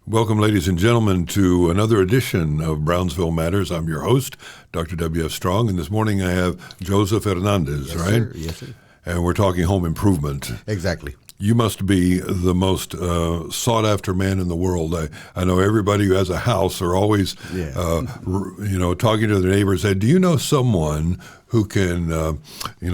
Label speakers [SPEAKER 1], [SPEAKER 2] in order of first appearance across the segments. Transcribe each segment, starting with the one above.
[SPEAKER 1] Welcome, ladies and gentlemen, to another edition of Brownsville Matters. I'm your host, Dr. W.F. Strong, and this morning I have Joseph Hernandez,
[SPEAKER 2] Yes,
[SPEAKER 1] right?
[SPEAKER 2] Sir. Yes, sir.
[SPEAKER 1] And we're talking home improvement.
[SPEAKER 2] Exactly.
[SPEAKER 1] You must be the most sought-after man in the world. I know everybody who has a house are always, talking to their neighbors. Say, do you know someone who can,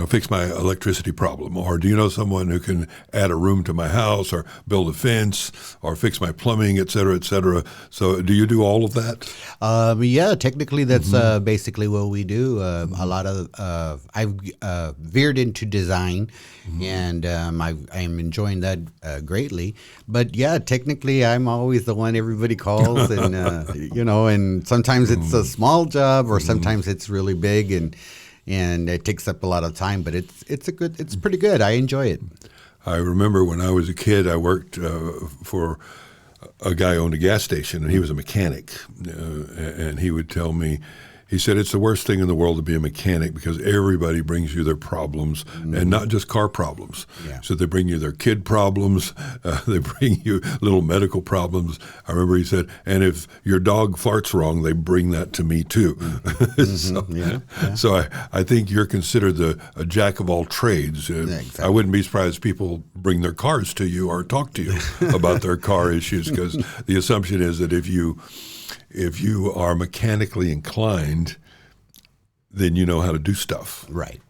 [SPEAKER 1] fix my electricity problem? Or do you know someone who can add a room to my house or build a fence or fix my plumbing, et cetera, et cetera? So do you do all of that?
[SPEAKER 2] Yeah, technically that's basically what we do. A lot of I've veered into design, and I'm enjoying that greatly. But yeah, technically I'm always the one everybody calls, and and sometimes it's a small job, or sometimes it's really big, and it takes up a lot of time. But it's pretty good. I enjoy it.
[SPEAKER 1] I remember when I was a kid, I worked for a guy who owned a gas station, and he was a mechanic, and he would tell me, he said, it's the worst thing in the world to be a mechanic because everybody brings you their problems, and not just car problems.
[SPEAKER 2] Yeah.
[SPEAKER 1] So they bring you their kid problems, they bring you little medical problems. I remember he said, and if your dog farts wrong, they bring that to me too. So I think you're considered a jack of all trades.
[SPEAKER 2] Exactly.
[SPEAKER 1] I wouldn't be surprised if people bring their cars to you or talk to you about their car issues, because the assumption is that if you are mechanically inclined, then you know how to do stuff.
[SPEAKER 2] Right.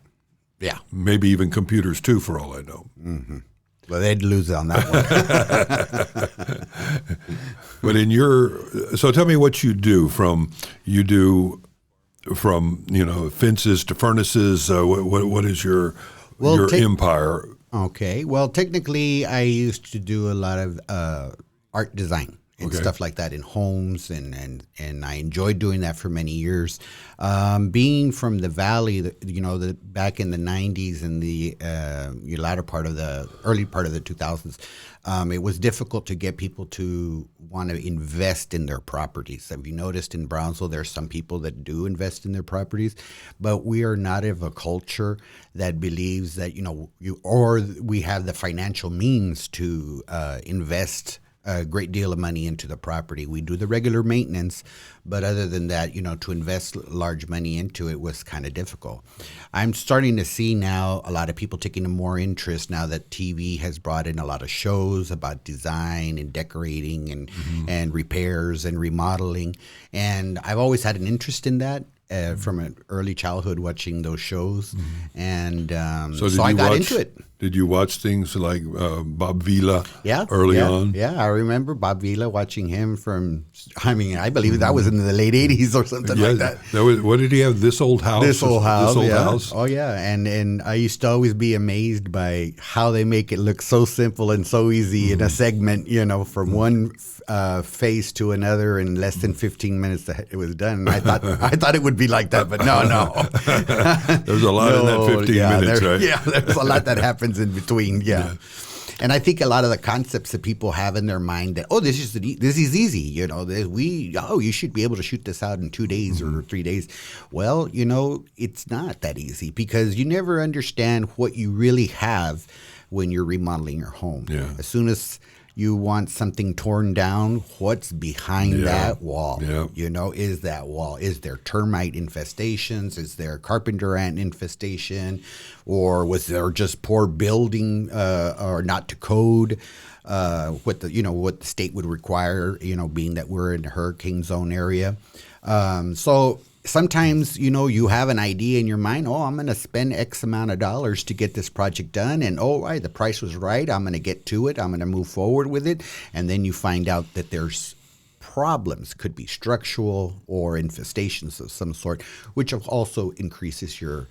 [SPEAKER 2] Yeah.
[SPEAKER 1] Maybe even computers too, for all I know.
[SPEAKER 2] Mm-hmm. Well, they'd lose on that one.
[SPEAKER 1] But so tell me what you do from fences to furnaces. What is your empire?
[SPEAKER 2] Okay. Well, technically, I used to do a lot of art design and stuff like that in homes, and I enjoyed doing that for many years. Being from the Valley, back in the 90s and the early part of the 2000s, it was difficult to get people to want to invest in their properties. Have you noticed in Brownsville, there's some people that do invest in their properties, but we are not of a culture that believes that, we have the financial means to invest a great deal of money into the property. We do the regular maintenance, but other than that, to invest large money into it was kind of difficult. I'm starting to see now a lot of people taking more interest now that TV has brought in a lot of shows about design and decorating and repairs and remodeling. And I've always had an interest in that. From an early childhood watching those shows, and so I got into it.
[SPEAKER 1] Did you watch things like Bob Vila
[SPEAKER 2] early
[SPEAKER 1] on?
[SPEAKER 2] Yeah, I remember Bob Vila, watching him I believe that was in the late 80s or something like that.
[SPEAKER 1] What did he have, This Old House?
[SPEAKER 2] This Old House.
[SPEAKER 1] Oh,
[SPEAKER 2] yeah, and I used to always be amazed by how they make it look so simple and so easy in a segment, from one face to another in less than 15 minutes it was done. And I thought it would be like that, but no.
[SPEAKER 1] There's a lot in that 15 minutes, right?
[SPEAKER 2] Yeah, there's a lot that happens in between, yeah. And I think a lot of the concepts that people have in their mind that, this is easy, you should be able to shoot this out in 2 days or 3 days. Well, it's not that easy, because you never understand what you really have when you're remodeling your home.
[SPEAKER 1] Yeah.
[SPEAKER 2] As soon as you want something torn down, what's behind that wall?
[SPEAKER 1] Yeah.
[SPEAKER 2] Is that wall? Is there termite infestations? Is there carpenter ant infestation? Or was there just poor building or not to code? What the state would require, being that we're in a hurricane zone area. So sometimes, you have an idea in your mind, I'm going to spend X amount of dollars to get this project done. And, the price was right. I'm going to get to it. I'm going to move forward with it. And then you find out that there's problems, could be structural or infestations of some sort, which also increases your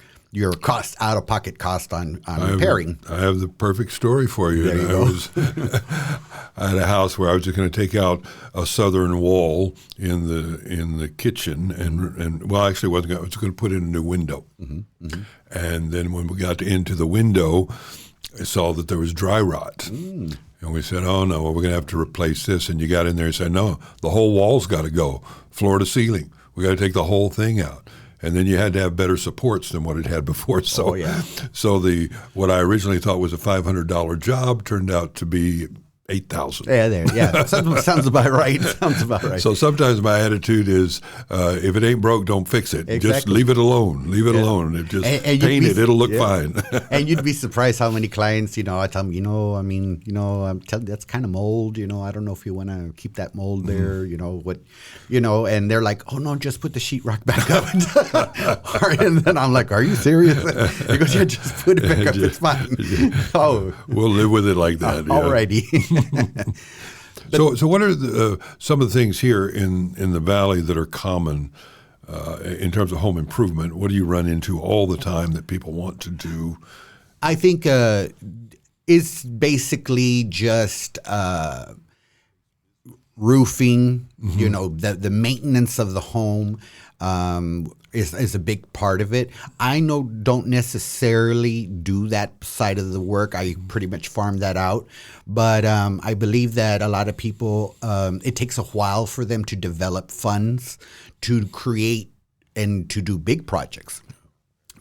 [SPEAKER 2] cost, out-of-pocket cost on repairing.
[SPEAKER 1] I have the perfect story for you.
[SPEAKER 2] There you go.
[SPEAKER 1] I had a house where I was just going to take out a southern wall in the kitchen, and actually, I was going to put in a new window. And then when we got into the window, I saw that there was dry rot. And we said, oh, no, we're going to have to replace this. And you got in there and said, no, the whole wall's got to go, floor to ceiling. We got to take the whole thing out. And then you had to have better supports than what it had before. So, what I originally thought was a $500 job turned out to be $8,000.
[SPEAKER 2] Yeah. Sounds about right. Sounds about right.
[SPEAKER 1] So sometimes my attitude is, if it ain't broke, don't fix it. Just
[SPEAKER 2] Exactly.
[SPEAKER 1] leave it alone. Leave it alone. It just paint it. It'll look fine.
[SPEAKER 2] And you'd be surprised how many clients, I tell them, that's kind of mold. I don't know if you want to keep that mold there. And they're like, oh no, just put the sheetrock back up. And then I'm like, are you serious? He goes, yeah, just put it back up. It's fine. Oh,
[SPEAKER 1] we'll live with it like that.
[SPEAKER 2] Alrighty.
[SPEAKER 1] So what are some of the things here in the Valley that are common in terms of home improvement? What do you run into all the time that people want to do?
[SPEAKER 2] I think it's basically just roofing. The maintenance of the home is a big part of it. I don't necessarily do that side of the work. I pretty much farm that out. But I believe that a lot of people, it takes a while for them to develop funds to create and to do big projects.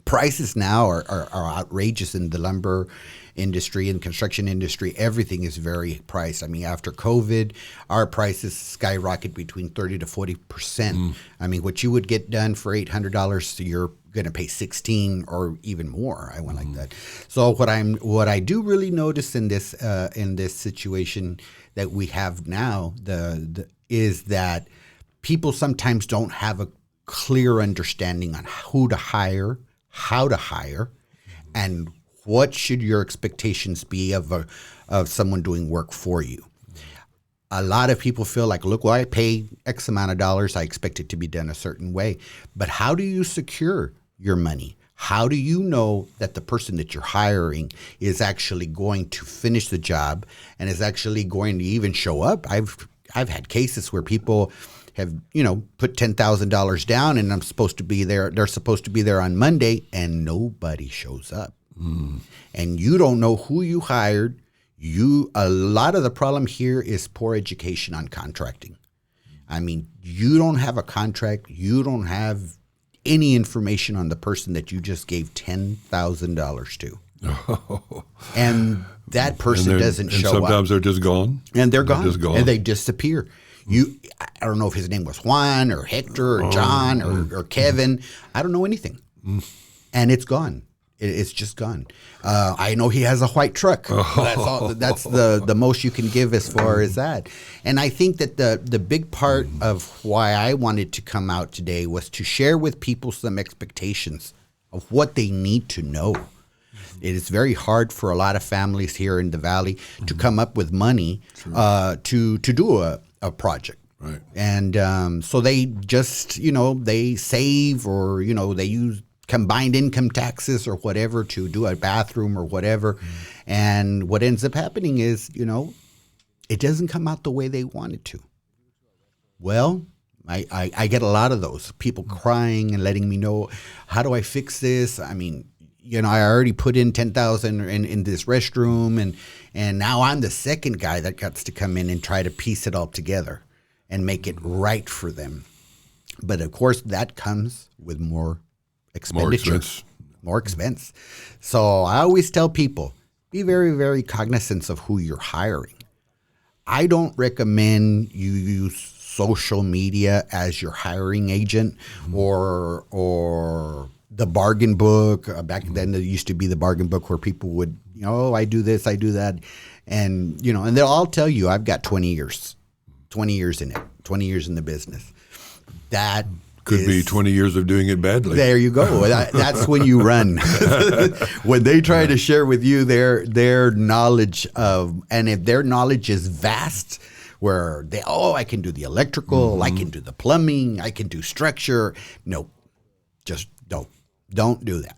[SPEAKER 2] Prices now are outrageous in the lumber industry and construction industry. Everything is very priced. I mean, after COVID, our prices skyrocket between 30 to 40%. I mean, what you would get done for $800, you're going to pay $16 or even more. I went like that. So what I do really notice in this situation that we have now, is that people sometimes don't have a clear understanding on who to hire, how to hire, and what should your expectations be of someone doing work for you. A lot of people feel like, look, well, I pay X amount of dollars. I expect it to be done a certain way. But how do you secure your money? How do you know that the person that you're hiring is actually going to finish the job and is actually going to even show up? I've had cases where people have, put $10,000 down and I'm supposed to be there. They're supposed to be there on Monday and nobody shows up. And you don't know who you hired. A lot of the problem here is poor education on contracting. I mean, you don't have a contract. You don't have any information on the person that you just gave $10,000 to. And that person doesn't show up.
[SPEAKER 1] And sometimes they're just gone.
[SPEAKER 2] And they're gone. And they disappear. I don't know if his name was Juan or Hector or John or Kevin. I don't know anything. And it's gone. It's just gone. I know he has a white truck. That's the most you can give as far as that. And I think that the big part of why I wanted to come out today was to share with people some expectations of what they need to know. It is very hard for a lot of families here in the Valley to come up with money to do a project.
[SPEAKER 1] Right.
[SPEAKER 2] And so they just, they save or, they use combined income taxes or whatever to do a bathroom or whatever. And what ends up happening is, it doesn't come out the way they want it to. Well, I get a lot of those people crying and letting me know, how do I fix this? I mean, I already put in $10,000 in this restroom and now I'm the second guy that gets to come in and try to piece it all together and make it right for them. But of course that comes with more expenditure, more expense. So I always tell people, be very, very cognizant of who you're hiring. I don't recommend you use social media as your hiring agent or the bargain book. Back then there used to be the bargain book where people would, I do this, I do that. And, and they'll all tell you, I've got 20 years in it, 20 years in the business. That
[SPEAKER 1] could be 20 years of doing it badly.
[SPEAKER 2] There you go. That's when you run. When they try to share with you their knowledge and if their knowledge is vast, where I can do the electrical, I can do the plumbing, I can do structure. No, just don't do that.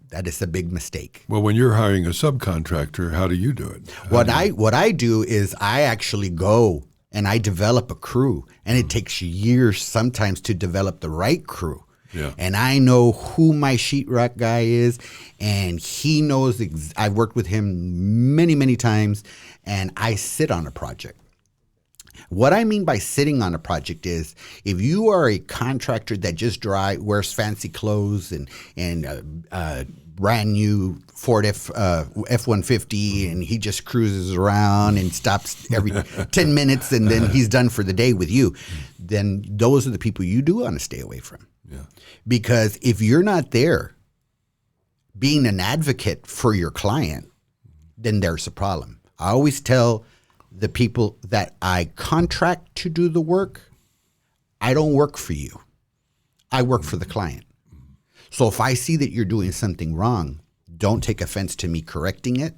[SPEAKER 2] That is a big mistake.
[SPEAKER 1] Well, when you're hiring a subcontractor, how do you do it?
[SPEAKER 2] What I do is I actually go and I develop a crew, and it takes years sometimes to develop the right crew.
[SPEAKER 1] Yeah.
[SPEAKER 2] And I know who my sheetrock guy is, and he knows. I've worked with him many, many times, and I sit on a project. What I mean by sitting on a project is if you are a contractor that just wears fancy clothes and brand new Ford F-150 and he just cruises around and stops every 10 minutes and then he's done for the day with you, then those are the people you do want to stay away from.
[SPEAKER 1] Yeah.
[SPEAKER 2] Because if you're not there being an advocate for your client, then there's a problem. I always tell the people that I contract to do the work, I don't work for you. I work for the client. So if I see that you're doing something wrong, don't take offense to me correcting it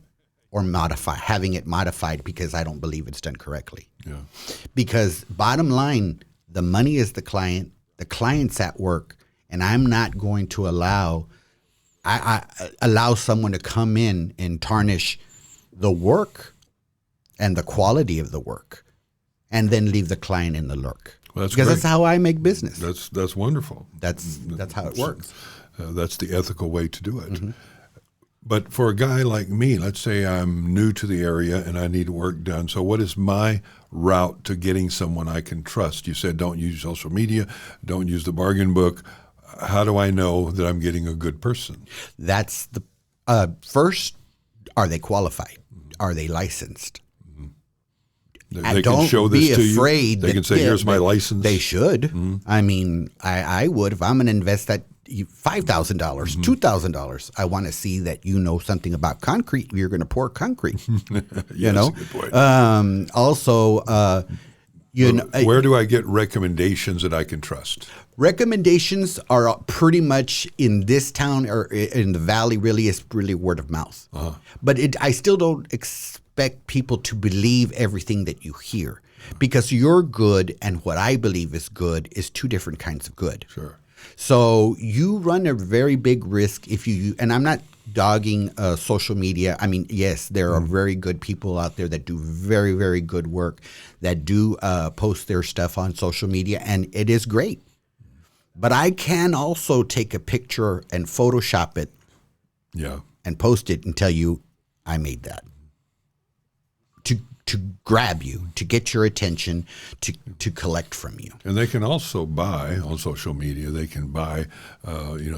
[SPEAKER 2] or having it modified because I don't believe it's done correctly.
[SPEAKER 1] Yeah.
[SPEAKER 2] Because bottom line, the money is the client's at work, and I'm not going to allow someone to come in and tarnish the work and the quality of the work and then leave the client in the lurk.
[SPEAKER 1] Well, that's
[SPEAKER 2] because
[SPEAKER 1] great.
[SPEAKER 2] that's how I make business.
[SPEAKER 1] That's wonderful.
[SPEAKER 2] That's how it works.
[SPEAKER 1] That's the ethical way to do it.
[SPEAKER 2] Mm-hmm.
[SPEAKER 1] But for a guy like me, let's say I'm new to the area and I need work done. So what is my route to getting someone I can trust? You said don't use social media, don't use the bargain book. How do I know that I'm getting a good person?
[SPEAKER 2] That's the first, are they qualified? Are they licensed?
[SPEAKER 1] They can show this to you. They can say, here's my license.
[SPEAKER 2] They should. Mm-hmm. I mean, I would. If I'm going to invest that $5,000, $2,000, I want to see that you know something about concrete. You're going to pour concrete. You know?
[SPEAKER 1] That's a good point. Where do I get recommendations that I can trust?
[SPEAKER 2] Recommendations are pretty much in this town or in the valley. Really, is really word of mouth. Uh-huh. But I still don't expect people to believe everything that you hear, because your good and what I believe is good is two different kinds of good.
[SPEAKER 1] Sure.
[SPEAKER 2] So you run a very big risk if you, and I'm not dogging social media. I mean, yes, there are very good people out there that do very, very good work, that do post their stuff on social media, and it is great. But I can also take a picture and Photoshop it and post it and tell you I made that. To grab you, to get your attention, to collect from you.
[SPEAKER 1] And they can also buy on social media. They can buy,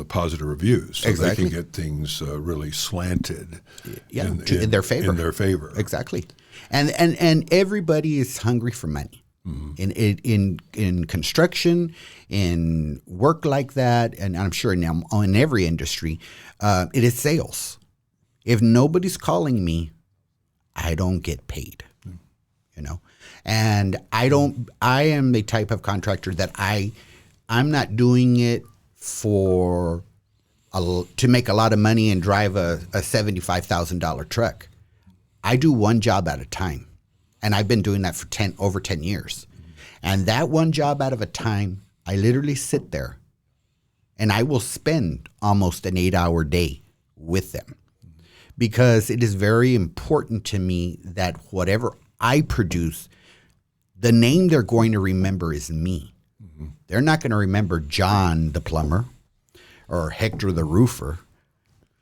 [SPEAKER 1] positive reviews, so
[SPEAKER 2] exactly.
[SPEAKER 1] They can get things really slanted.
[SPEAKER 2] Yeah, in their favor.
[SPEAKER 1] In their favor,
[SPEAKER 2] exactly. And everybody is hungry for money. Mm-hmm. In construction, in work like that, and I'm sure now in every industry, it is sales. If nobody's calling me, I don't get paid. You know, and I am the type of contractor that I'm not doing it to make a lot of money and drive a $75,000 truck. I do one job at a time, and I've been doing that for over 10 years. And that one job out of a time, I literally sit there and I will spend almost an 8-hour day with them, because it is very important to me that whatever I produce, the name they're going to remember is me. Mm-hmm. They're not going to remember John the plumber or Hector the roofer.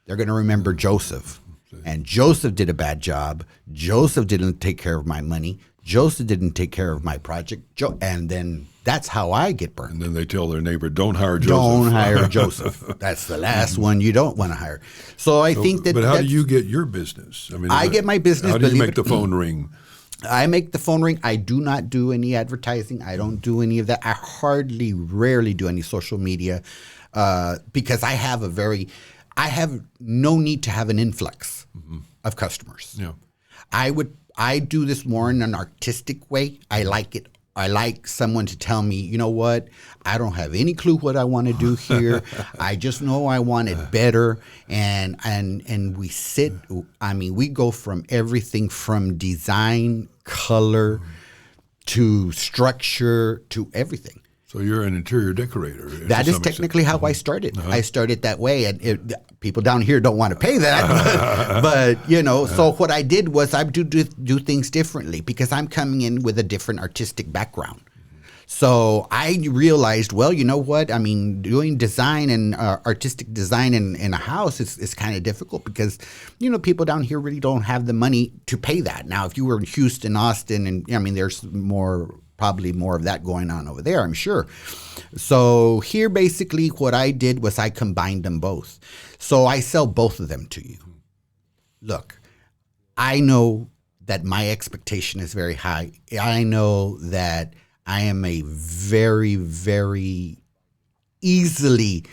[SPEAKER 2] They're going to remember Joseph. And Joseph did a bad job. Joseph didn't take care of my money. Joseph didn't take care of my project. And then that's how I get burned.
[SPEAKER 1] And then they tell their neighbor, don't hire Joseph.
[SPEAKER 2] Don't hire Joseph. That's the last one you don't want to hire. So I think that.
[SPEAKER 1] But how do you get your business? I mean,
[SPEAKER 2] I get my business.
[SPEAKER 1] How do you make the phone ring?
[SPEAKER 2] I make the phone ring. I do not do any advertising. I don't do any of that. I rarely do any social media because I have no need to have an influx of customers.
[SPEAKER 1] Yeah.
[SPEAKER 2] I do this more in an artistic way. I like it. I like someone to tell me, you know what, I don't have any clue what I want to do here. I just know I want it better. And we go from everything from design, color, to structure, to everything.
[SPEAKER 1] So you're an interior decorator.
[SPEAKER 2] That is technically how I started. I started that way, and people down here don't want to pay that. But so what I did was I do things differently because I'm coming in with a different artistic background. So I realized, well, you know what? I mean, doing design and artistic design in a house is kind of difficult because, you know, people down here really don't have the money to pay that. Now, if you were in Houston, Austin, and I mean, there's probably more of that going on over there, I'm sure. So here, basically, what I did was I combined them both. So I sell both of them to you. Look, I know that my expectation is very high. I know that I am a very, very easily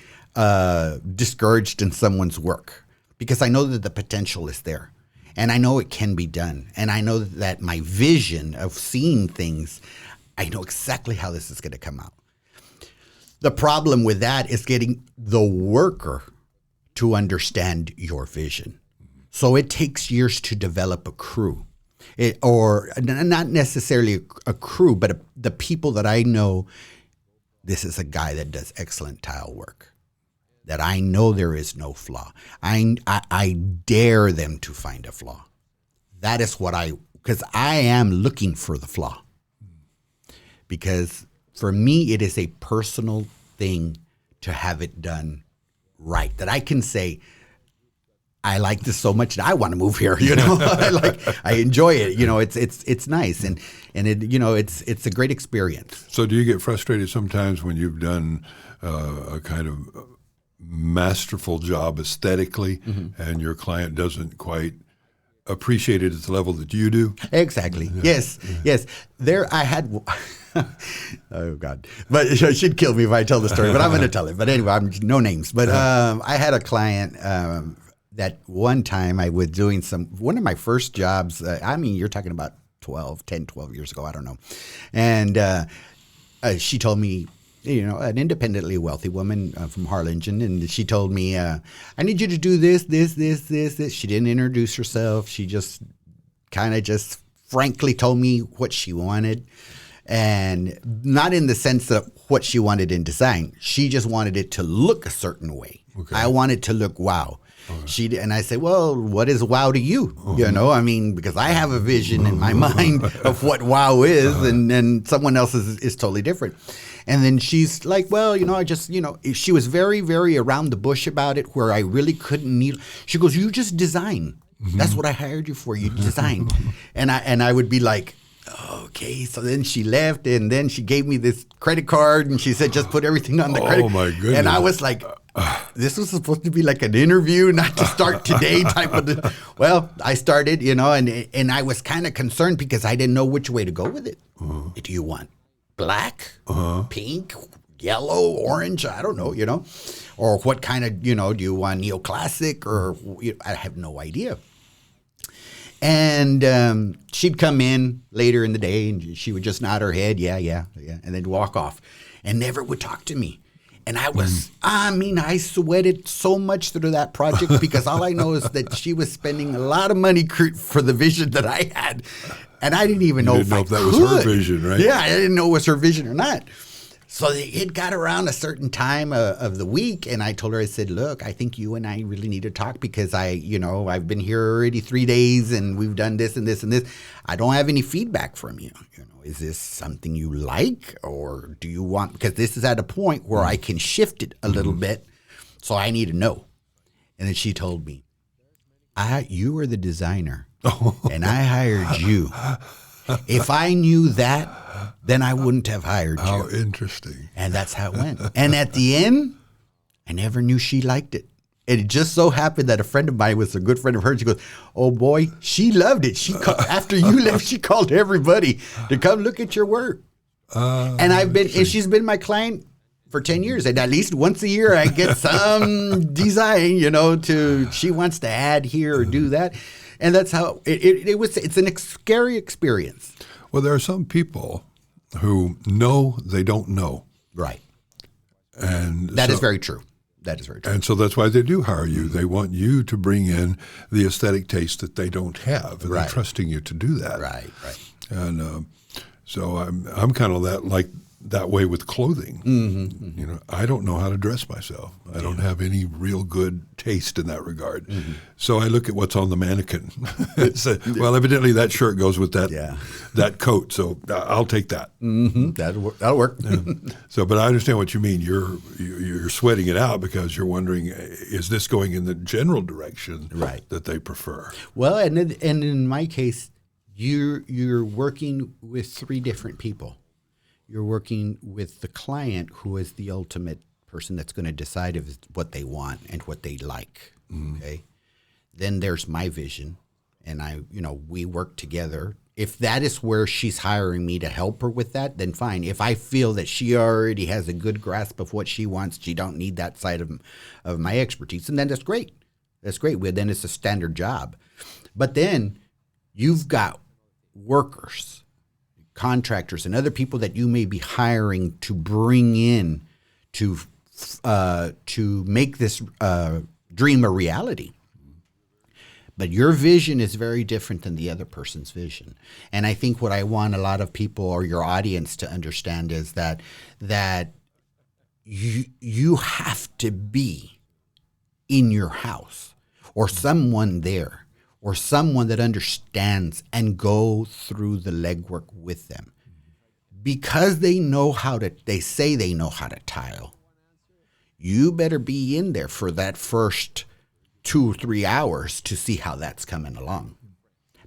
[SPEAKER 2] discouraged in someone's work because I know that the potential is there and I know it can be done. And I know that my vision of seeing things, I know exactly how this is going to come out. The problem with that is getting the worker to understand your vision. So it takes years to develop a crew. Or not necessarily a crew, but the people that I know, this is a guy that does excellent tile work, that I know there is no flaw. I dare them to find a flaw. That is what because I am looking for the flaw. Because for me, it is a personal thing to have it done right, that I can say, I like this so much that I want to move here. You know, I enjoy it. You know, it's nice and it, you know, it's a great experience.
[SPEAKER 1] So do you get frustrated sometimes when you've done a kind of masterful job aesthetically, and your client doesn't quite appreciate it at the level that you do?
[SPEAKER 2] Exactly. Yeah. Yes. There, I had. Oh God! But she'd kill me if I tell the story. But I'm going to tell it. But anyway, no names. But I had a client. That one time I was doing one of my first jobs, I mean, you're talking about 12 years ago, I don't know. And she told me, you know, an independently wealthy woman from Harlingen, and she told me, I need you to do this. She didn't introduce herself. She just kind of just frankly told me what she wanted. And not in the sense of what she wanted in design. She just wanted it to look a certain way. Okay. I wanted to look wow. Okay. And I said, well, what is wow to you? You know, I mean, because I have a vision in my mind of what wow is, and someone else is totally different. And then she's like, well, you know, I just, you know, she was very, very around the bush about it, where I really couldn't need. She goes, you just design. That's what I hired you for. You design. And I would be like, okay. So then she left, and then she gave me this credit card, and she said, just put everything on the credit.
[SPEAKER 1] Oh my goodness!
[SPEAKER 2] And I was like, this was supposed to be like an interview, not to start today type of. Well, I started, you know, and I was kind of concerned because I didn't know which way to go with it. Do you want black, pink, yellow, orange? I don't know, you know, or what kind of, you know, do you want neoclassic or I have no idea. And she'd come in later in the day, and she would just nod her head, yeah, and then walk off, and never would talk to me. And I sweated so much through that project because all I know is that she was spending a lot of money for the vision that I had, and I didn't even know if that was her
[SPEAKER 1] vision, right?
[SPEAKER 2] Yeah, I didn't know it was her vision or not. So it got around a certain time of the week, and I told her, I said, look, I think you and I really need to talk because I've been here already 3 days, and we've done this and this and this. I don't have any feedback from you. You know, is this something you like, or do you want, because this is at a point where I can shift it a little bit, so I need to know. And then she told me, you were the designer, and I hired you. If I knew that, then I wouldn't have hired you.
[SPEAKER 1] How interesting.
[SPEAKER 2] And that's how it went. And at the end, I never knew she liked it. And it just so happened that a friend of mine was a good friend of hers. She goes, oh boy, she loved it. After you left, she called everybody to come look at your work. And she's been my client for 10 years. And at least once a year, I get some design, you know, she wants to add here or do that. And that's how it's a scary experience.
[SPEAKER 1] Well, there are some people who know they don't know.
[SPEAKER 2] Right.
[SPEAKER 1] And
[SPEAKER 2] that is very true. That is very true.
[SPEAKER 1] And so that's why they do hire you. They want you to bring in the aesthetic taste that they don't have, and they're trusting you to do that.
[SPEAKER 2] Right.
[SPEAKER 1] And so I'm kind of like that way with clothing. You know, I don't know how to dress myself. I don't have any real good taste in that regard. So I look at what's on the mannequin. So, well, evidently that shirt goes with that coat, so I'll take that.
[SPEAKER 2] That'll work.
[SPEAKER 1] So, but I understand what you mean. You're sweating it out because you're wondering, is this going in the general direction that they prefer?
[SPEAKER 2] Well, and in my case, you're working with three different people. You're working with the client, who is the ultimate person that's going to decide if it's what they want and what they like. Okay. Then there's my vision, and we work together. If that is where she's hiring me to help her with that, then fine. If I feel that she already has a good grasp of what she wants, she don't need that side of my expertise, and then that's great. That's great. Well, then it's a standard job. But then you've got workers, contractors, and other people that you may be hiring to bring in to make this dream a reality. But your vision is very different than the other person's vision. And I think what I want a lot of people or your audience to understand is that you have to be in your house, or someone there, or someone that understands, and go through the legwork with them. Because they say they know how to tile, you better be in there for that first 2 or 3 hours to see how that's coming along.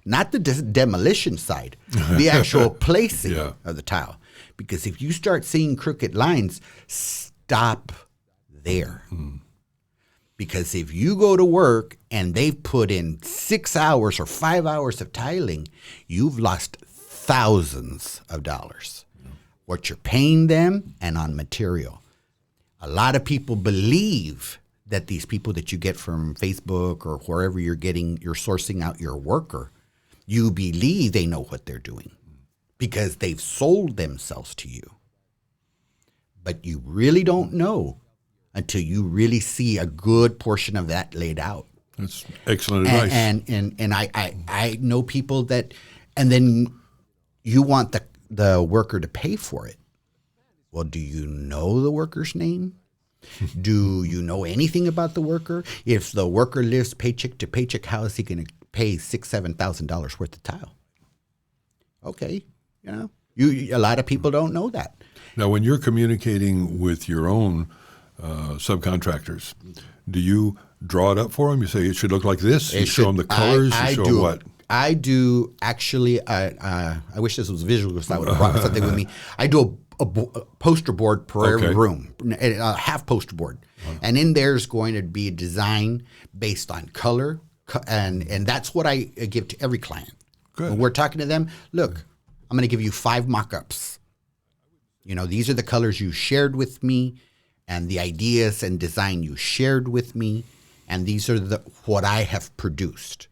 [SPEAKER 2] Not the demolition side, the actual placing of the tile. Because if you start seeing crooked lines, stop there. Because if you go to work and they've put in 6 hours or 5 hours of tiling, you've lost thousands of dollars. What you're paying them and on material. A lot of people believe that these people that you get from Facebook or wherever you're sourcing out your worker, you believe they know what they're doing because they've sold themselves to you. But you really don't know until you really see a good portion of that laid out.
[SPEAKER 1] That's excellent advice.
[SPEAKER 2] And I know people that, and then you want the worker to pay for it. Well, do you know the worker's name? Do you know anything about the worker? If the worker lives paycheck to paycheck, how is he going to pay $6,000-$7,000 worth of tile? Okay, a lot of people don't know that.
[SPEAKER 1] Now, when you're communicating with your own subcontractors, do you draw it up for them? You say it should look like this. You show them the colors. You show them what?
[SPEAKER 2] I do actually. I wish this was visual because I would have brought something with me. I do a poster board per every room, a half poster board, and in there's going to be a design based on color, and that's what I give to every client.
[SPEAKER 1] Good.
[SPEAKER 2] When we're talking to them, look, I'm going to give you 5 mock-ups. These are the colors you shared with me, and the ideas and design you shared with me, and these are what I have produced.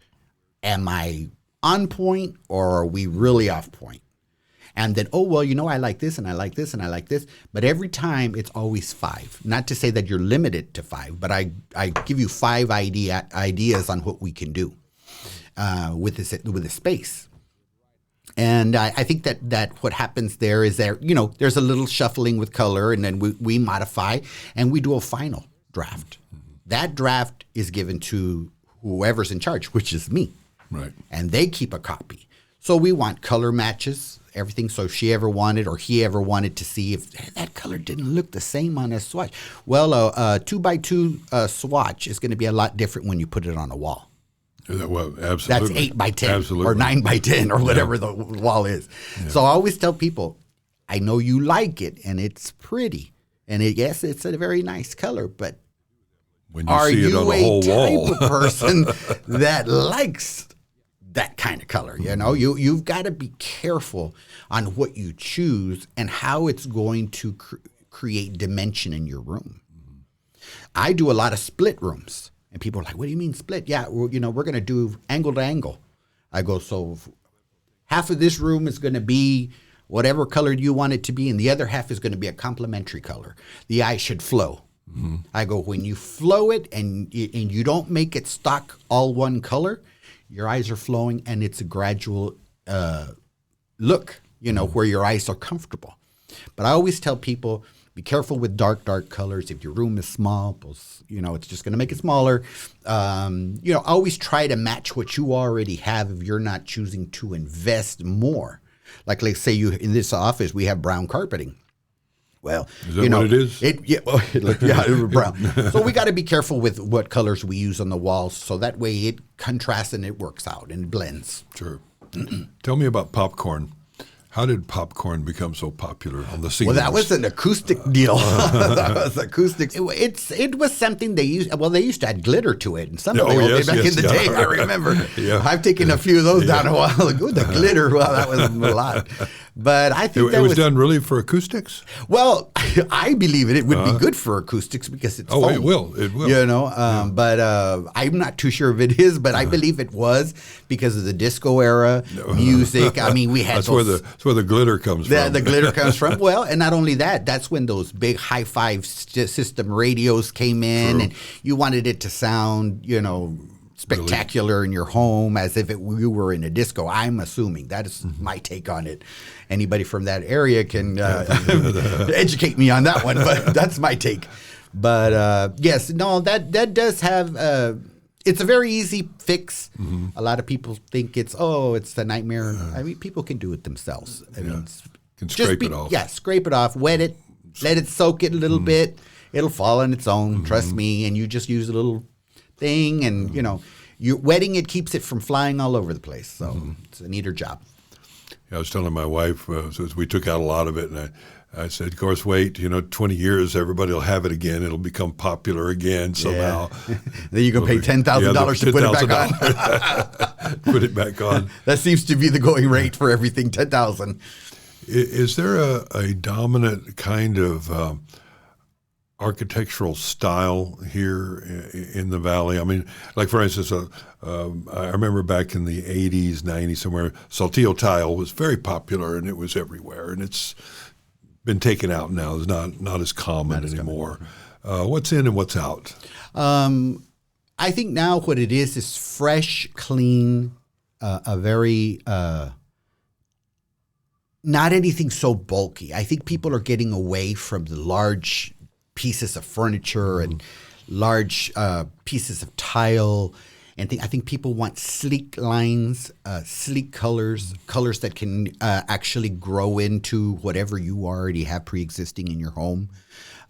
[SPEAKER 2] Am I on point, or are we really off point? And then, I like this, and I like this, and I like this. But every time, it's always 5. Not to say that you're limited to 5, but I give you 5 ideas on what we can do with the space. And I think that what happens there is there's a little shuffling with color, and then we modify, and we do a final draft. That draft is given to whoever's in charge, which is me.
[SPEAKER 1] Right. And
[SPEAKER 2] they keep a copy. So we want color matches, everything. So if she ever wanted or he ever wanted to see if that color didn't look the same on a swatch. Well, a 2x2 swatch is going to be a lot different when you put it on a wall.
[SPEAKER 1] Well, absolutely.
[SPEAKER 2] That's 8x10
[SPEAKER 1] absolutely.
[SPEAKER 2] or 9x10 or whatever the wall is. Yeah. So I always tell people, I know you like it and it's pretty. And yes, it's a very nice color, but
[SPEAKER 1] when you see it on the whole wall,
[SPEAKER 2] are you a type of person that likes that kind of color? You've got to be careful on what you choose and how it's going to create dimension in your room. I do a lot of split rooms, and people are like, "What do you mean split?" Yeah, we're going to do angle to angle. I go, so half of this room is going to be whatever color you want it to be, and the other half is going to be a complementary color. The eye should flow. Mm-hmm. I go, when you flow it and you don't make it stock all one color, your eyes are flowing and it's a gradual look, where your eyes are comfortable. But I always tell people, be careful with dark colors. If your room is small, it's just going to make it smaller. Always try to match what you already have if you're not choosing to invest more. Like, let's say in this office, we have brown carpeting. Well,
[SPEAKER 1] is that what it is?
[SPEAKER 2] Brown. So we got to be careful with what colors we use on the walls, so that way it contrasts and it works out and it blends.
[SPEAKER 1] Sure. Tell me about popcorn. How did popcorn become so popular on the ceilings?
[SPEAKER 2] Well, that was an acoustic deal. That was acoustics. It was something they used. Well, they used to add glitter to it, and some of it back in the day. I remember. I've taken a few of those down a while ago. The glitter. Well, that was a lot. But I think
[SPEAKER 1] it was done really for acoustics.
[SPEAKER 2] Well, I believe it would be good for acoustics because it's foam.
[SPEAKER 1] It will.
[SPEAKER 2] But I'm not too sure if it is, but I believe it was because of the disco era music. I mean, we had
[SPEAKER 1] that's where the glitter comes from.
[SPEAKER 2] The glitter comes from. Well, and not only that, that's when those big hi-fi system radios came in, and you wanted it to sound, spectacular in your home as if you were in a disco. I'm assuming that is my take on it. Anybody from that area can educate me on that one, but that's my take. But yes, no, that does have. It's a very easy fix. Mm-hmm. A lot of people think it's a nightmare. I mean, people can do it themselves. I mean,
[SPEAKER 1] can scrape it off.
[SPEAKER 2] Yeah, scrape it off, wet it, let it soak it a little bit. It'll fall on its own. Trust me. And you just use a little thing, and you wetting it keeps it from flying all over the place. So it's a neater job.
[SPEAKER 1] I was telling my wife, we took out a lot of it, and I said, of course, wait, 20 years, everybody will have it again. It'll become popular again somehow.
[SPEAKER 2] Then you can pay $10,000 to put it back on.
[SPEAKER 1] Put it back on.
[SPEAKER 2] That seems to be the going rate for everything, $10,000.
[SPEAKER 1] Is there a dominant kind of architectural style here in the Valley? I mean, like for instance, I remember back in the 80s, 90s, somewhere, Saltillo tile was very popular and it was everywhere, and it's been taken out now. It's not as common anymore. What's in and what's out?
[SPEAKER 2] I think now what it is fresh, clean, a very not anything so bulky. I think people are getting away from the large pieces of furniture and large pieces of tile. And I think people want sleek lines, sleek colors that can actually grow into whatever you already have pre-existing in your home.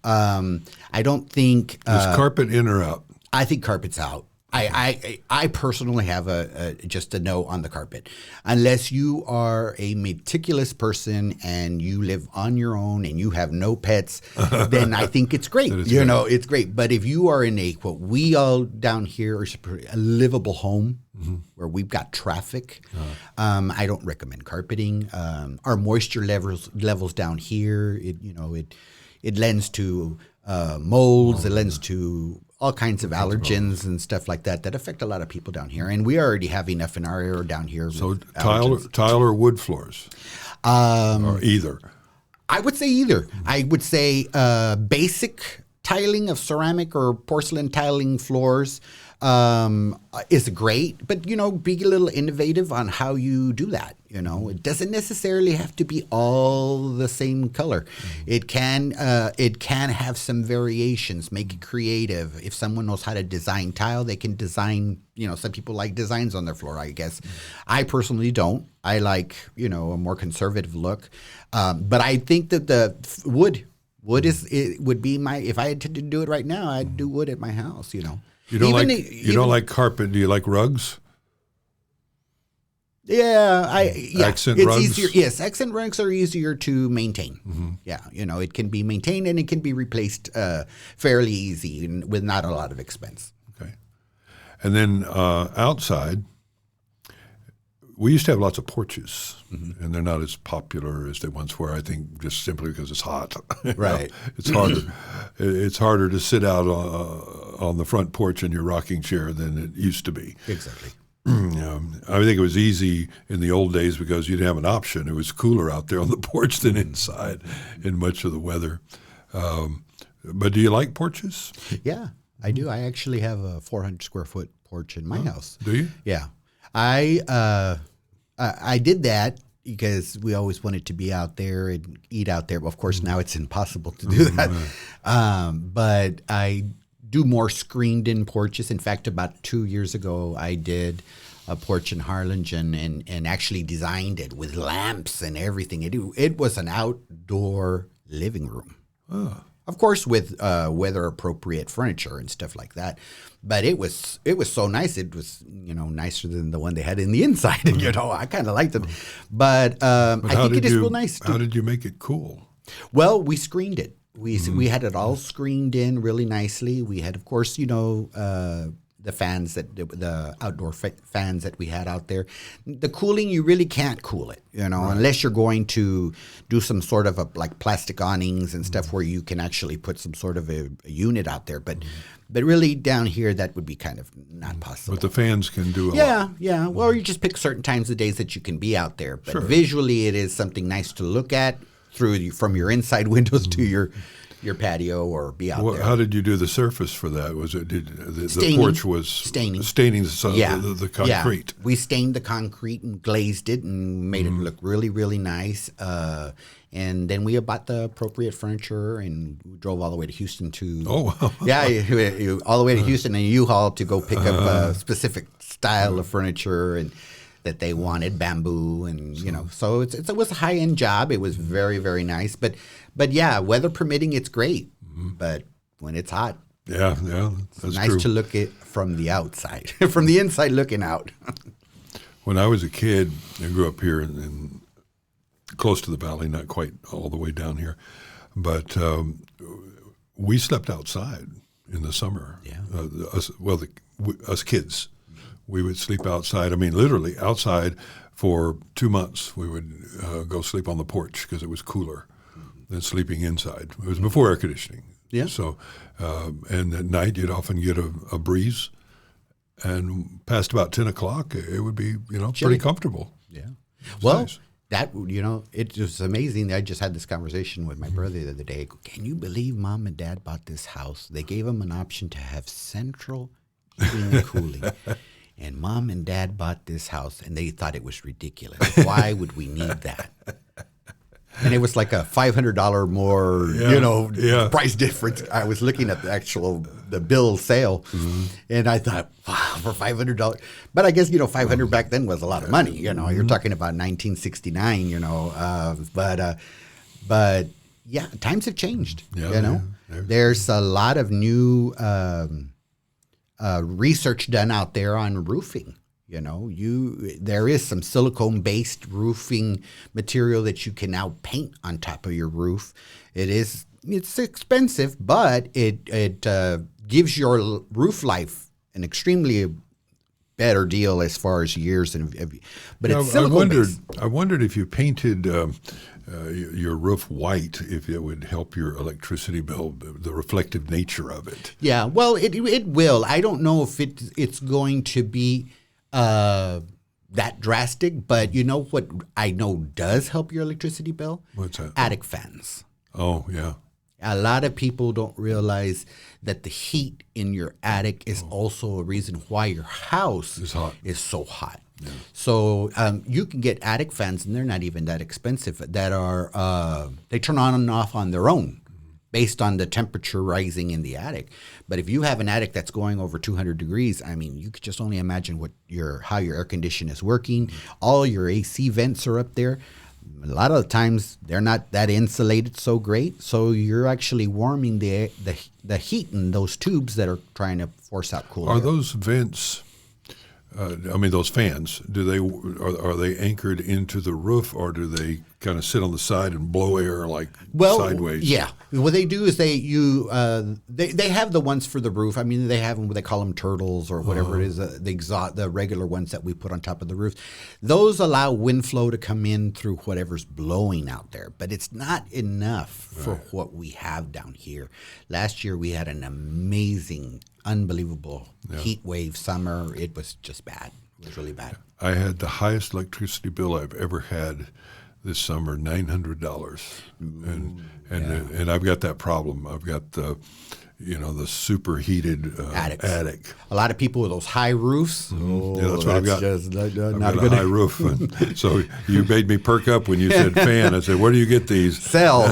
[SPEAKER 2] I don't think...
[SPEAKER 1] Is carpet in or out?
[SPEAKER 2] I think carpet's out. I personally have just a no on the carpet. Unless you are a meticulous person and you live on your own and you have no pets, then I think it's great. It's great. But if you are in what we all down here are a livable home where we've got traffic, I don't recommend carpeting. Our moisture levels down here, it lends to molds. It lends to all kinds of allergens and stuff like that affect a lot of people down here. And we already have enough in our area down here.
[SPEAKER 1] So tile or wood floors? Or either?
[SPEAKER 2] I would say either. I would say basic tiling of ceramic or porcelain tiling floors is great, but be a little innovative on how you do that. It doesn't necessarily have to be all the same color. It can have some variations. Make it creative. If someone knows how to design tile, they can design. Some people like designs on their floor, I guess. I personally don't. I like a more conservative look, but I think that the wood would be my. If I had to do it right now, I'd do wood at my house. You don't like carpet. Do you like rugs?
[SPEAKER 1] Yeah. Accent rugs?
[SPEAKER 2] Easier. Yes, accent rugs are easier to maintain. Mm-hmm. Yeah, it can be maintained and it can be replaced fairly easy and with not a lot of expense.
[SPEAKER 1] Okay. And then outside, we used to have lots of porches, and they're not as popular as they once were, I think, just simply because it's hot.
[SPEAKER 2] Right.
[SPEAKER 1] It's harder. It's harder to sit out on the front porch in your rocking chair than it used to be.
[SPEAKER 2] Exactly.
[SPEAKER 1] I think it was easy in the old days because you didn't have an option. It was cooler out there on the porch than inside in much of the weather. But do you like porches?
[SPEAKER 2] Yeah, I do. I actually have a 400 square foot porch in my house.
[SPEAKER 1] Do you?
[SPEAKER 2] Yeah. I did that because we always wanted to be out there and eat out there. But of course, now it's impossible to do that. But I do more screened-in porches. In fact, about 2 years ago, I did a porch in Harlingen and actually designed it with lamps and everything. It was an outdoor living room.
[SPEAKER 1] Oh.
[SPEAKER 2] Of course, with weather-appropriate furniture and stuff like that. But it was so nice. It was, nicer than the one they had in the inside. I kind of liked it. But I think it is real nice.
[SPEAKER 1] How did you make it cool?
[SPEAKER 2] Well, we screened it. We had it all screened in really nicely. We had, of course, the fans the outdoor fans that we had out there. The cooling, you really can't cool it, unless you're going to do some sort of like plastic awnings and stuff where you can actually put some sort of a unit out there. But really down here, that would be kind of not possible.
[SPEAKER 1] But the fans can do a lot.
[SPEAKER 2] Yeah. Well, you just pick certain times of days that you can be out there. But
[SPEAKER 1] Sure.
[SPEAKER 2] visually, it is something nice to look at from your inside windows to your patio or be out there.
[SPEAKER 1] How did you do the surface for that? Was it the
[SPEAKER 2] Staining.
[SPEAKER 1] porch was
[SPEAKER 2] Staining.
[SPEAKER 1] The concrete?
[SPEAKER 2] Yeah. We stained the concrete and glazed it and made it look really, really nice. And then we bought the appropriate furniture and we drove all the way to Houston to.
[SPEAKER 1] Oh, wow.
[SPEAKER 2] Yeah, all the way to Houston and U-Haul to go pick up a specific style of furniture and that they wanted, bamboo, and so it was a high-end job. It was very, very nice, but yeah, weather permitting, it's great. But when it's hot,
[SPEAKER 1] yeah,
[SPEAKER 2] it's
[SPEAKER 1] that's
[SPEAKER 2] nice
[SPEAKER 1] true.
[SPEAKER 2] to look it from the outside, from the inside looking out.
[SPEAKER 1] When I was a kid, I grew up here in close to the valley, not quite all the way down here, but we slept outside in the summer.
[SPEAKER 2] Yeah.
[SPEAKER 1] Us kids. We would sleep outside. I mean, literally outside for 2 months. We would go sleep on the porch because it was cooler than sleeping inside. It was before air conditioning.
[SPEAKER 2] Yeah.
[SPEAKER 1] So, and at night you'd often get a breeze, and past about 10 o'clock it would be pretty comfortable.
[SPEAKER 2] Yeah.
[SPEAKER 1] Well, nice.
[SPEAKER 2] That it was amazing. I just had this conversation with my brother the other day. Can you believe Mom and Dad bought this house? They gave them an option to have central heating and cooling. And Mom and Dad bought this house, and they thought it was ridiculous. Why would we need that? And it was like a $500 more, price difference. I was looking at the bill sale, and I thought, wow, for $500. But I guess, $500 back then was a lot of money. You're talking about 1969, but yeah, times have changed, There's a lot of new research done out there on roofing. There is some silicone-based roofing material that you can now paint on top of your roof. It's expensive, but it gives your roof life an extremely better deal as far as years. But it's silicone-based.
[SPEAKER 1] I wondered if you painted your roof white, if it would help your electricity bill, the reflective nature of it.
[SPEAKER 2] Yeah, well, it will. I don't know if it's going to be that drastic, but you know what I know does help your electricity bill?
[SPEAKER 1] What's that?
[SPEAKER 2] Attic fans.
[SPEAKER 1] Oh, yeah.
[SPEAKER 2] A lot of people don't realize that the heat in your attic is also a reason why your house is so hot. Yeah. So you can get attic fans, and they're not even that expensive, that are they turn on and off on their own based on the temperature rising in the attic. But if you have an attic that's going over 200 degrees, I mean, you could just only imagine how your air conditioner is working. All your AC vents are up there. A lot of the times they're not that insulated so great, so you're actually warming the heat in those tubes that are trying to force out cool air.
[SPEAKER 1] Are those vents? Those fans, are they anchored into the roof, or do they kind of sit on the side and blow air sideways?
[SPEAKER 2] Yeah. What they do is they have the ones for the roof. I mean, they have them. They call them turtles or whatever it is. The regular ones that we put on top of the roof. Those allow wind flow to come in through whatever's blowing out there, but it's not enough for what we have down here. Last year we had an amazing, unbelievable heat wave summer. It was just bad. It was really bad.
[SPEAKER 1] I had the highest electricity bill I've ever had this summer, $900, and I've got that problem. I've got the superheated attic.
[SPEAKER 2] A lot of people with those high roofs.
[SPEAKER 1] Yeah, that's what I've got.
[SPEAKER 2] Just not
[SPEAKER 1] I've
[SPEAKER 2] a
[SPEAKER 1] got
[SPEAKER 2] good
[SPEAKER 1] a high roof. And so you made me perk up when you said fan. I said, where do you get these?
[SPEAKER 2] Sell.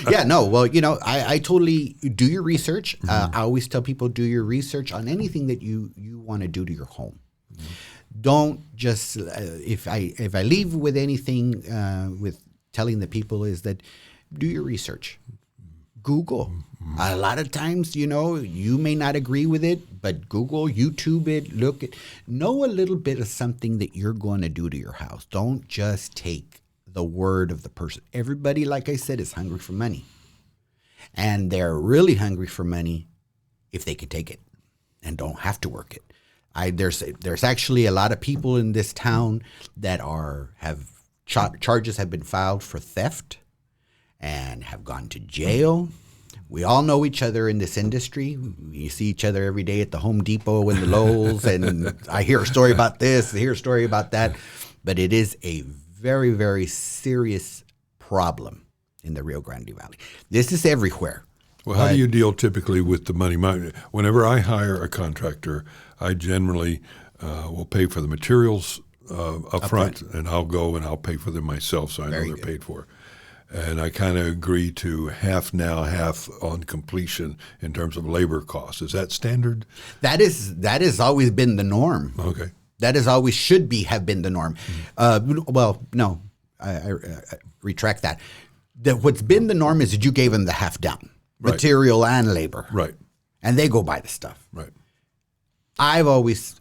[SPEAKER 2] Yeah, no. Well, I totally do your research. I always tell people do your research on anything that you want to do to your home. Don't just if I leave with anything with telling the people is that do your research. Google. A lot of times, you may not agree with it, but Google, YouTube it, know a little bit of something that you're going to do to your house. Don't just take the word of the person. Everybody, like I said, is hungry for money. And they're really hungry for money if they can take it and don't have to work it. There's actually a lot of people in this town that charges have been filed for theft and have gone to jail. We all know each other in this industry. We see each other every day at the Home Depot and the Lowe's, and I hear a story about this, I hear a story about that. But it is a very, very serious problem in the Rio Grande Valley. This is everywhere.
[SPEAKER 1] Well, how do you deal typically with the money? Whenever I hire a contractor, I generally will pay for the materials up front, and I'll go and I'll pay for them myself, so I know they're paid for. And I kind of agree to half now, half on completion in terms of labor costs. Is that standard? That
[SPEAKER 2] has always been the norm.
[SPEAKER 1] Okay.
[SPEAKER 2] That is always have been the norm. Well, no, I retract that. What's been the norm is that you gave them the half down, material and labor.
[SPEAKER 1] Right.
[SPEAKER 2] And they go buy the stuff.
[SPEAKER 1] Right.
[SPEAKER 2] I always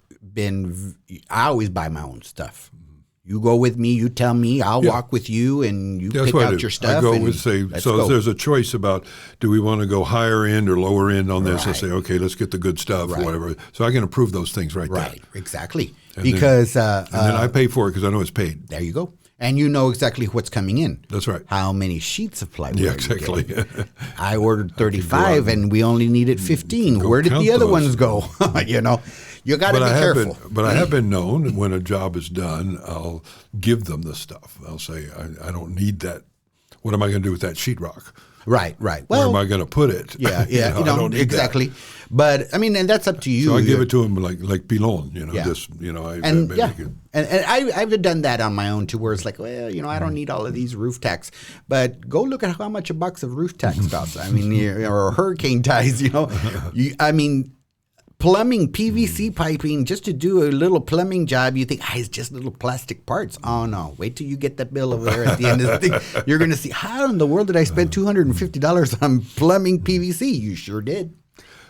[SPEAKER 2] buy my own stuff. You go with me, you tell me, I'll walk with you, and you pick out your stuff.
[SPEAKER 1] I go and say, if there's a choice about do we want to go higher end or lower end on this, I say, okay, let's get the good stuff or whatever. So I can approve those things there.
[SPEAKER 2] Right, exactly.
[SPEAKER 1] And
[SPEAKER 2] because
[SPEAKER 1] then I pay for it because I know it's paid.
[SPEAKER 2] There you go. And you know exactly what's coming in.
[SPEAKER 1] That's right.
[SPEAKER 2] How many sheets of plywood?
[SPEAKER 1] Yeah, exactly.
[SPEAKER 2] I ordered 35 and we only needed 15. Where did the other ones go? You got to be careful.
[SPEAKER 1] But I have been known when a job is done, I'll give them the stuff. I'll say, I don't need that. What am I going to do with that sheetrock?
[SPEAKER 2] Right.
[SPEAKER 1] Well, where am I going to put it?
[SPEAKER 2] Yeah.
[SPEAKER 1] I don't need
[SPEAKER 2] exactly.
[SPEAKER 1] That.
[SPEAKER 2] But I mean, and that's up to you.
[SPEAKER 1] So I give it to them like pilon,
[SPEAKER 2] And I've done that on my own too, where it's like, well, I don't need all of these roof tacks, but go look at how much a box of roof tacks costs. I mean, or hurricane ties. Plumbing, PVC piping, just to do a little plumbing job, you think, it's just little plastic parts. Oh, no. Wait till you get that bill over there at the end of the thing. You're going to see, how in the world did I spend $250 on plumbing PVC? You sure did.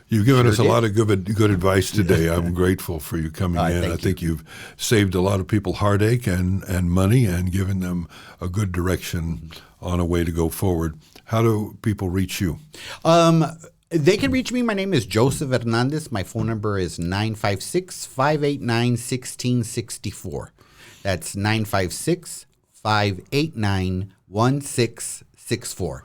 [SPEAKER 1] You've given us a lot of good advice today. I'm grateful for you coming in. I think you've saved a lot of people heartache and money and given them a good direction on a way to go forward. How do people reach you?
[SPEAKER 2] They can reach me. My name is Joseph Hernandez. My phone number is 956-589-1664. That's 956-589-1664.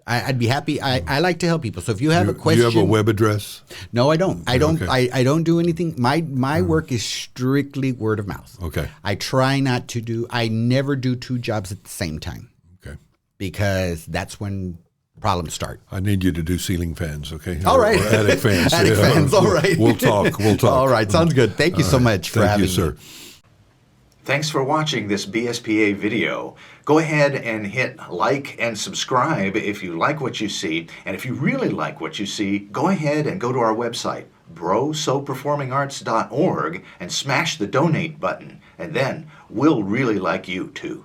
[SPEAKER 2] I'd be happy. I like to help people. So if you have a question,
[SPEAKER 1] do you have a web address?
[SPEAKER 2] No, I don't. I don't.
[SPEAKER 1] Okay.
[SPEAKER 2] I don't do anything. My work is strictly word of mouth.
[SPEAKER 1] Okay.
[SPEAKER 2] I try not to do. I never do two jobs at the same time.
[SPEAKER 1] Okay.
[SPEAKER 2] Because that's when problems start.
[SPEAKER 1] I need you to do ceiling fans, okay?
[SPEAKER 2] All right.
[SPEAKER 1] Or attic fans.
[SPEAKER 2] Attic fans, all right.
[SPEAKER 1] We'll talk.
[SPEAKER 2] All right, sounds good. Thank you so much for having me.
[SPEAKER 1] Thank you, sir.
[SPEAKER 3] Thanks for watching this BSPA video. Go ahead and hit like and subscribe if you like what you see. And if you really like what you see, go ahead and go to our website, brosoperformingarts.org, and smash the donate button. And then we'll really like you too.